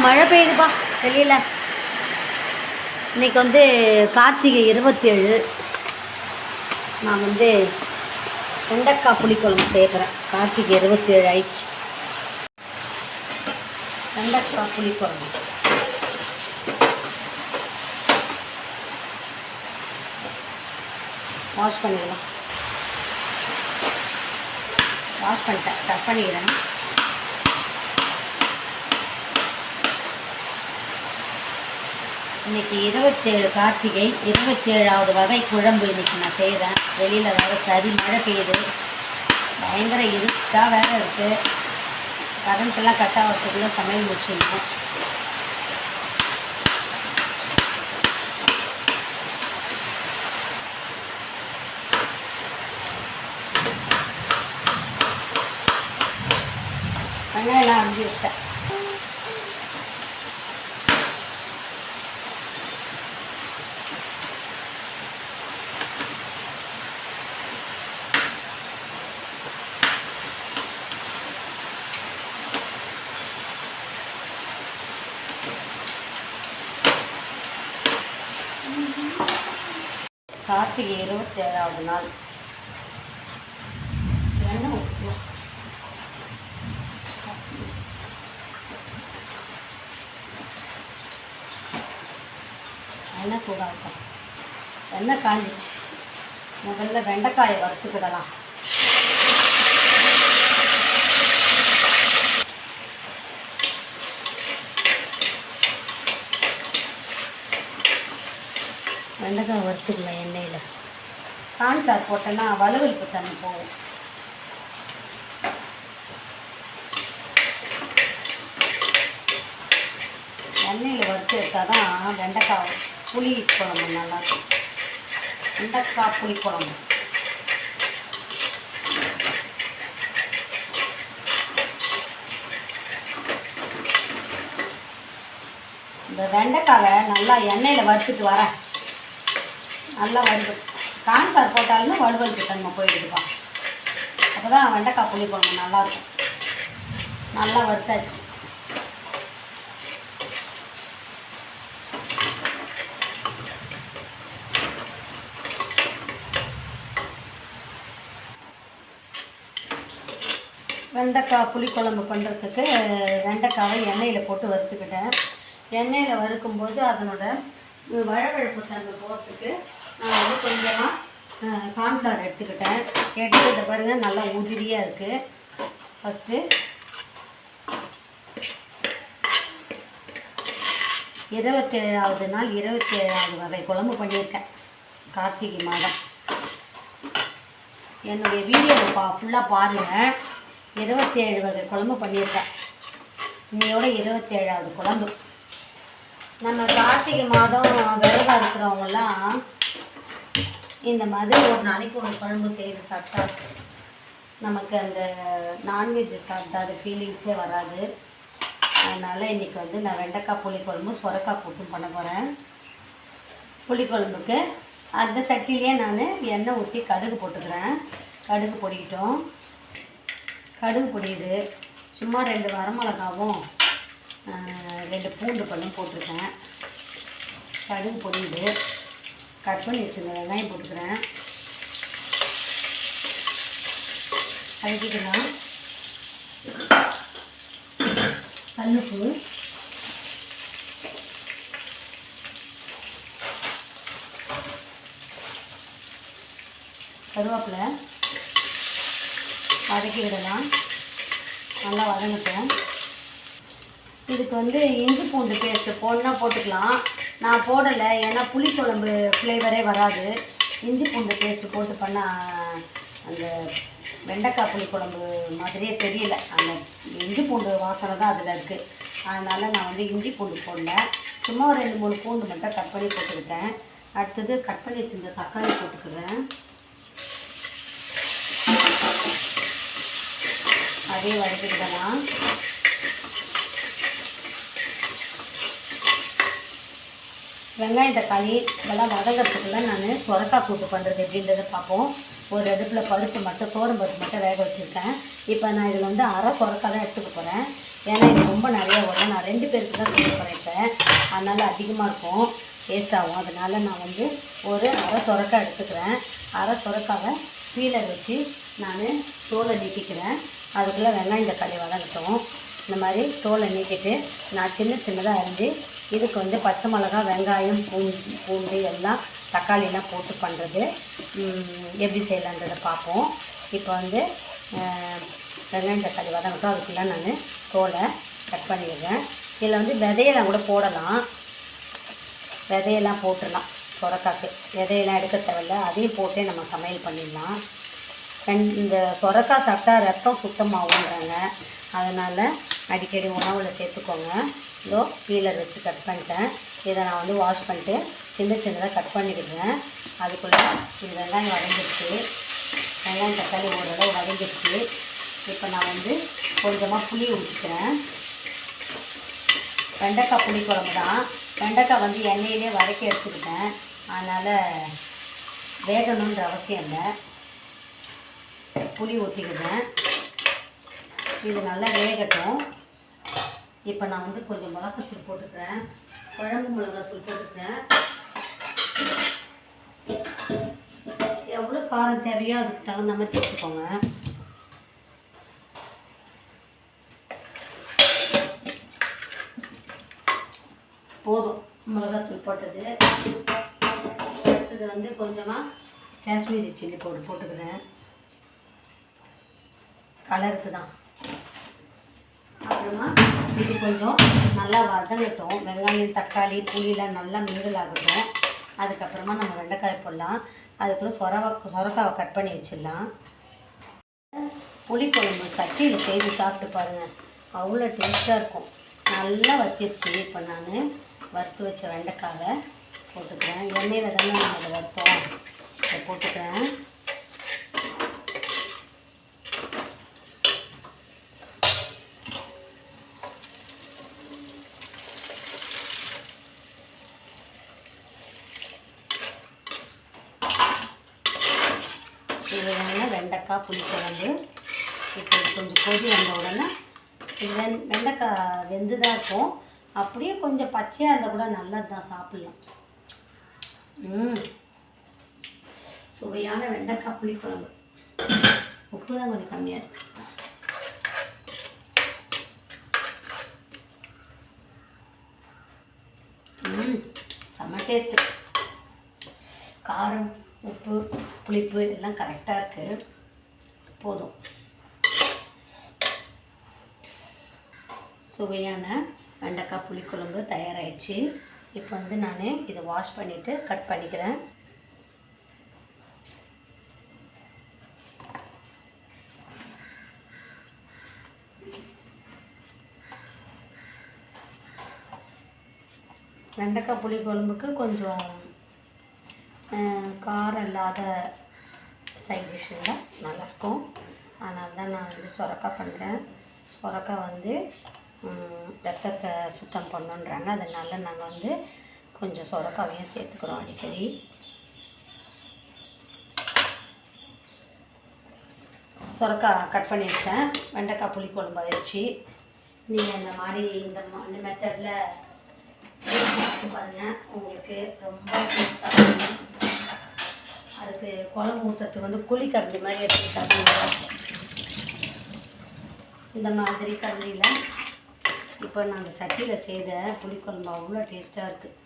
மழை பெய்யுதுப்பா வெளியில். இன்றைக்கி வந்து கார்த்திகை 27. நான் வந்து வெண்டைக்காய் புளிக்குழம்பு சேர்க்குறேன். கார்த்திகை 27 ஆயிடுச்சு. வெண்டைக்காய் புளிக்குழம்பு வாஷ் பண்ணிக்கலாம். வாஷ் பண்ணிட்டேன், கட் பண்ணிக்கிறேன். இன்றைக்கி 27 கார்த்திகை 27வது வகை குழம்பு இன்றைக்கி நான் செய்கிறேன். வெளியில் வேறு சரி மழை பெய்யுது, பயங்கர இருட்டாக வேறு இருக்குது. கரண்ட்டெல்லாம் கட் ஆகிறதுக்குள்ளே சமையல் முடிச்சிடணும். வெங்காயம்லாம் அரிஞ்சு வச்சிட்டேன். கார்த்திகை 27வது நாள். எண்ணெய் ஊற்றலாம். எண்ணெய் சூடாக இருக்கும். எண்ணெய் காஞ்சிச்சு. முதல்ல வெண்டைக்காயை வறுத்துக்கிடலாம். வெண்டைக்காய் வறுத்துக்கலாம் எண்ணெயில். கான்ஃப்ளவர் போட்டோன்னா வலுவலுப்பு தண்ணி போகும். எண்ணெயில் வறுத்து எடுத்தால் தான் வெண்டைக்காய் புளி குழம்பு நல்லாயிருக்கும். வெண்டைக்காய் புளி குழம்பு இந்த வெண்டைக்காவை நல்லா எண்ணெயில் வறுத்துட்டு வரேன். நல்லா வறுத்து கான்ஃப்ளவர் போட்டாலுமே வலுவலுப்பு தன்மை போயிடுதுப்பா. அப்போ தான் வெண்டைக்காய் புளி குழம்பு நல்லாயிருக்கும். நல்லா வறுத்தாச்சு. வெண்டைக்காய் புளிக்குழம்பு பண்ணுறதுக்கு வெண்டைக்காவை எண்ணெயில் போட்டு வறுத்துக்கிட்டேன். எண்ணெயில் வறுக்கும்போது அதனோட வழவழப்பு தன்மை போகிறதுக்கு நான் வந்து கொஞ்சமாக கான்ஃப்ளவர் எடுத்துக்கிட்டேன். எடுத்துக்கிட்ட பாருங்கள், நல்லா உதிரியாக இருக்குது. ஃபஸ்ட்டு 27வது நாள் 27வது வகை குழம்பு பண்ணியிருக்கேன். கார்த்திகை மாதம். என்னுடைய வீடியோவை ஃபுல்லாக பாருங்கள். 27 வகை குழம்பு பண்ணியிருக்கேன். இன்னையோட 27வது குழம்பு. நம்ம கார்த்திகை மாதம் விரதம் இருக்கிறவங்கெல்லாம் இந்த மாதிரி ஒரு நாளைக்கு ஒரு குழம்பு செய்து சாப்பிட்டா நமக்கு அந்த நான்வெஜ் சாப்பிட்டாத ஃபீலிங்ஸே வராது. அதனால் இன்றைக்கி வந்து நான் வெண்டைக்காய் புளிக்குழம்பு சொரக்காய் கூட்டும் பண்ண போகிறேன். புளிக்குழம்புக்கு அந்த சட்டிலேயே நான் எண்ணெய் ஊற்றி கடுகு போட்டுக்கிறேன். கடுகு பொடிக்கிட்டோம். கடுகு பொடியுது. சும்மா 2 வரமிளகாவும் 2 பூண்டு பழம் போட்டிருக்கேன். கடுகு பொடியுது. கட் பண்ணி வச்சுருந்த வெங்காயம் போட்டுக்கிறேன். அதுக்கிட்டலாம் கல்லுப்பு, கருவேப்பிலை வதக்கி விடலாம். நல்லா வதங்கட்டும். இதுக்கு வந்து இஞ்சி பூண்டு பேஸ்ட்டு போடனா போட்டுக்கலாம். நான் போடலை, ஏன்னா புளிக்குழம்பு ஃப்ளேவரே வராது. இஞ்சி பூண்டு பேஸ்ட்டு போட்டு பண்ணால் அந்த வெண்டைக்காய் புளிக்குழம்பு மாதிரியே தெரியல. அந்த இஞ்சி பூண்டு வாசனை தான் அதில் இருக்குது. அதனால் நான் வந்து இஞ்சி பூண்டு போடல. சும்மா ஒரு 2-3 பூண்டு மட்டும் கட் பண்ணி போட்டுக்கிட்டேன். அடுத்தது கட் பண்ணி வச்சுருந்த தக்காளி போட்டுக்கிறேன். அதே வதக்கிடலாம். வெங்காயம் தக்காளி இதெல்லாம் வதங்கிறதுக்குள்ள நான் சொரக்காய் கூட்டு பண்ணுறது எப்படின்றத பார்ப்போம். ஒரு அடுப்பில் பருப்பு மட்டும் பருப்பு மட்டும் வேக வச்சுருக்கேன். இப்போ நான் இதில் வந்து அரை சொரக்காய் தான் எடுத்துக்க போகிறேன். ஏன்னா இது ரொம்ப நிறையா வரும். நான் 2 பேருக்கு தான் செய்ய போகிறேன் இப்போ. அதனால் அதிகமாக இருக்கும், டேஸ்ட் ஆகும். அதனால் நான் வந்து ஒரு அரை சொரக்காய் எடுத்துக்கிறேன். அரை சொரக்காவை பீலர் வச்சு நான் தோலை நீக்கிக்கிறேன். அதுக்குள்ளே வெங்காயம் தக்காளி வதங்கட்டும். இந்த மாதிரி தோலை நீக்கிட்டு நான் சின்னதாக அரிஞ்சு இதுக்கு வந்து பச்சை மிளகா, வெங்காயம், பூண்டு எல்லாம் தக்காளியெல்லாம் போட்டு பண்ணுறது எப்படி செய்யலான்றதை பார்ப்போம். இப்போ வந்து வெங்காயம் தக்காளி வதங்கட்டும். அதுக்குள்ளே நான் தோலை கட் பண்ணிடுறேன். இதில் வந்து விதையெல்லாம் கூட போடலாம், விதையெல்லாம் போட்டுடலாம். சொரக்காய்க்கு விதையெல்லாம் எடுக்க தேவையில்ல, அதையும் போட்டே நம்ம சமையல் பண்ணிடலாம். இந்த சொரக்காய் சாப்பிட்டா ரத்தம் சுத்தமாகுன்றாங்க. அதனால் அடிக்கடி உணவில் சேர்த்துக்கோங்க. இதோ பீலர் வச்சு கட் பண்ணிட்டேன். இதை நான் வந்து வாஷ் பண்ணிட்டு சின்னதாக கட் பண்ணிக்கிடுறேன். அதுக்குள்ளே இந்த வெங்காயம் வதங்கிடுச்சு, வெங்காயம் தக்காளி ஓரளவு வதங்கிடுச்சு. இப்போ நான் வந்து கொஞ்சமாக புளி ஊற்றிக்கிறேன். வெண்டைக்காய் புளி குழம்பு தான். வெண்டைக்காய் வந்து எண்ணெயிலே வதக்கி எடுத்துக்கிட்டேன், அதனால் வேகணுன்ற அவசியம் இல்லை. புளி ஊற்றிக்கிட்டேன். இது நல்லா வேகட்டும். இப்போ நான் வந்து கொஞ்சம் மிளகாத்தூள் போட்டுக்கிறேன், குழம்பு மிளகாத்தூள் போட்டுக்கிறேன். எவ்வளோ காரம் தேவையோ அதுக்கு தகுந்த மாதிரி போட்டுக்கோங்க. போதும் மிளகாத்தூள் போட்டது. அடுத்தது வந்து கொஞ்சமாக காஷ்மீரி சில்லி பவுடர் போட்டுக்கிறேன், கலருக்கு தான். அப்புறமா இது கொஞ்சம் நல்லா வதங்கட்டும். வெங்காயம் தக்காளி புளியெலாம் நல்லா மிங்கிள் ஆகட்டும். அதுக்கப்புறமா நம்ம வெண்டைக்காய் போடலாம். அதுக்குள்ளே சொரக்காவை கட் பண்ணி வச்சிடலாம். புளிக்குழம்பு சட்டியில் செய்து சாப்பிட்டு பாருங்கள், அவ்வளோ டேஸ்ட்டாக இருக்கும். நல்லா வத்திருச்சு. இப்போ நான் வறுத்து வச்ச வெண்டைக்காவை போட்டுக்கிறேன். எண்ணெயில் தானே நம்ம அதை வறுத்தோம், அதை போட்டுக்கிறேன். இது வெண்டைக்காய் புளிக்குழம்பு. இப்போ கொஞ்சம் கொதி வந்த உடனே இது வெண்டைக்காய் வெந்து தான் இருக்கும். அப்படியே கொஞ்சம் பச்சையாக இருந்தால் கூட நல்லது தான், சாப்பிட்லாம். சுவையான வெண்டைக்காய் புளிக்குழம்பு. உப்பு தான் கொஞ்சம் கம்மியாக இருக்குது. செம்ம டேஸ்ட்டு. காரம், உப்பு, புளிப்பு எல்லாம் கரெக்டாக இருக்குது. போதும். சுவையான வெண்டைக்காய் புளிக்குழம்பு தயாராகிடுச்சு. இப்போ வந்து நான் இதை வாஷ் பண்ணிவிட்டு கட் பண்ணிக்கிறேன். வெண்டைக்காய் புளிக்குழம்புக்கு கொஞ்சம் காரம் இல்லாத சைட் டிஷ் இருந்தால் நல்லாயிருக்கும். அதனால தான் நான் வந்து சொரக்காய் பண்ணுறேன். சொரக்காய் வந்து ரத்தத்தை சுத்தம் பண்ணுன்றாங்க. அதனால நாங்கள் வந்து கொஞ்சம் சொரக்காவையும் சேர்த்துக்கிறோம் அடிக்கடி. சொரக்காய் கட் பண்ணி வச்சிட்டேன். வெண்டைக்காய் புளிக்குழம்பு ஆயிடுச்சு. நீங்கள் இந்த மாதிரி இந்த மெத்தடில் பாருங்கள், உங்களுக்கு ரொம்ப டேஸ்ட்டாக இருக்கும். அதுக்கு குழம்பு ஊற்றுறதுக்கு வந்து குழி கரண்டி மாதிரி எடுத்துக்கிட்டாங்க. இந்த மாதிரி கரண்டியில் இப்போ நாங்கள் சட்டியில் செய்த புளிக்குழம்பு அவ்வளோ டேஸ்ட்டாக இருக்குது.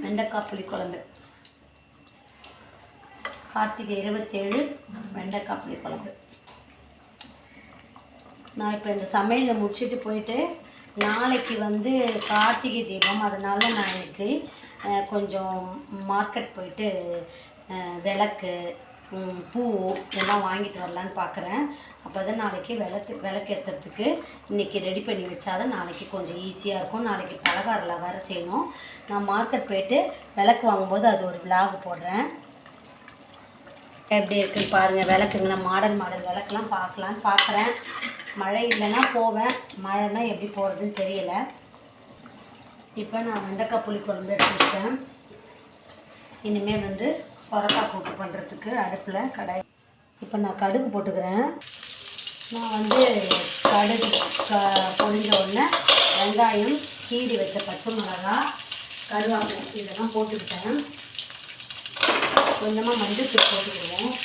வெண்டைக்காய் புளிக்குழம்பு கார்த்திகை 27 வெண்டைக்காய் புளிக்குழம்பு. நான் இப்போ இந்த சமையலை முடிச்சுட்டு போயிட்டு நாளைக்கு வந்து கார்த்திகை தீபம். அதனால் நான் எனக்கு கொஞ்சம் மார்க்கெட் போயிட்டு விளக்கு, பூ எல்லாம் வாங்கிட்டு வரலான்னு பார்க்குறேன். அப்போ தான் நாளைக்கு விளக்கு ஏற்றுறதுக்கு இன்றைக்கி ரெடி பண்ணி வச்சாதான் நாளைக்கு கொஞ்சம் ஈஸியாக இருக்கும். நாளைக்கு பலகாரில் வேறு செய்யணும். நான் மார்க்கெட் போயிட்டு விளக்கு வாங்கும்போது அது ஒரு விலாக் போடுறேன். எப்படி இருக்குன்னு பாருங்கள். விளக்குங்களா மாடல் விளக்குலாம் பார்க்கலான்னு பார்க்குறேன். மழை இல்லைன்னா போவேன், மழைன்னா எப்படி போகிறதுன்னு தெரியலை. இப்போ நான் வெண்டைக்காய் புளிக்குழம்பு எடுத்துக்கிட்டேன். இனிமேல் வந்து சொரக்காய் கூட்டு பண்ணுறதுக்கு அடுப்பில் கடாய். இப்போ நான் கடுகு போட்டுக்கிறேன். நான் வந்து கடுகு பொரிஞ்ச உடனே வெங்காயம், கீரி வச்ச பச்சை மிளகாய், கருவேப்பிலை இதெல்லாம் போட்டுக்கிட்டேன். கொஞ்சமாக மஞ்சள் தூள் போட்டுக்கிடுவோம்.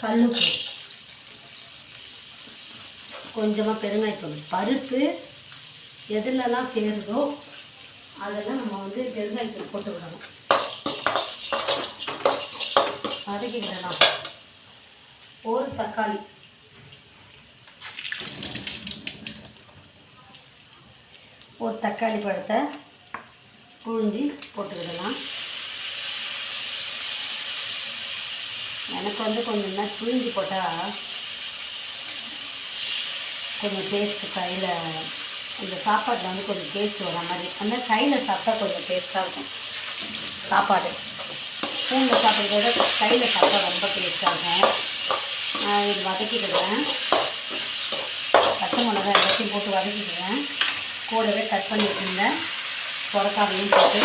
கல்லுப்பு, கொஞ்சமாக பெருங்காயத்தூள். பருப்பு எதுலலாம் சேருதோ அதெல்லாம் நம்ம வந்து பெருங்காயத்தூள் போட்டு விடணும். வதக்கிக்கிடலாம். ஒரு தக்காளி, ஒரு தக்காளி பழத்தை புழிஞ்சி போட்டுக்கிடலாம். எனக்கு வந்து கொஞ்சம் புழிஞ்சி போட்டால் கொஞ்சம் டேஸ்ட்டு கையில் இந்த சாப்பாட்டில் வந்து கொஞ்சம் டேஸ்ட் வர மாதிரி. அந்த கையில் சாப்பிட்டா கொஞ்சம் டேஸ்ட்டாக இருக்கும் சாப்பாடு. ஸ்பூனில் சாப்பிட்றத விட கையில் சாப்பிட்டா ரொம்ப டேஸ்ட்டாக இருக்கும். இது வதக்கிடுவேன். பச்சை மிளகாய் எல்லாத்தையும் போட்டு வதக்கிடுவேன். கூடவே கட் பண்ணி வச்சுருந்தேன் சொரக்காவையும் போட்டு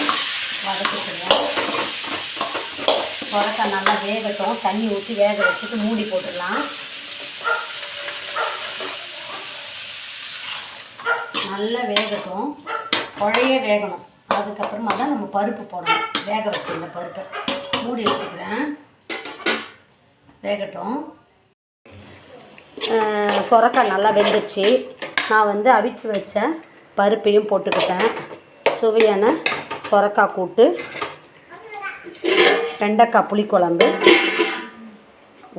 வதக்கிடுவேன். சொரக்காய் நல்லா வேகட்டும். தண்ணி ஊற்றி வேக வச்சுட்டு மூடி போட்டுடலாம். நல்லா வேகட்டும், குழைய வேகணும். அதுக்கப்புறமா தான் நம்ம பருப்பு போடணும். வேக வச்சுருந்த பருப்பை மூடி வச்சுக்கிறேன், வேகட்டும். சொரக்காய் நல்லா வெந்துச்சு. நான் வந்து அவிச்சு வச்ச பருப்பையும் போட்டுக்கிட்டேன். சுவையான சொரக்காய் கூட்டு, வெண்டைக்காய் புளிக்குழம்பு,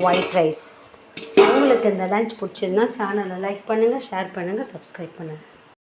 ஒயிட் ரைஸ். உங்களுக்கு இந்த லஞ்ச் பிடிச்சிருந்தா சேனலை லைக் பண்ணுங்கள், ஷேர் பண்ணுங்கள், சப்ஸ்கிரைப் பண்ணுங்கள்.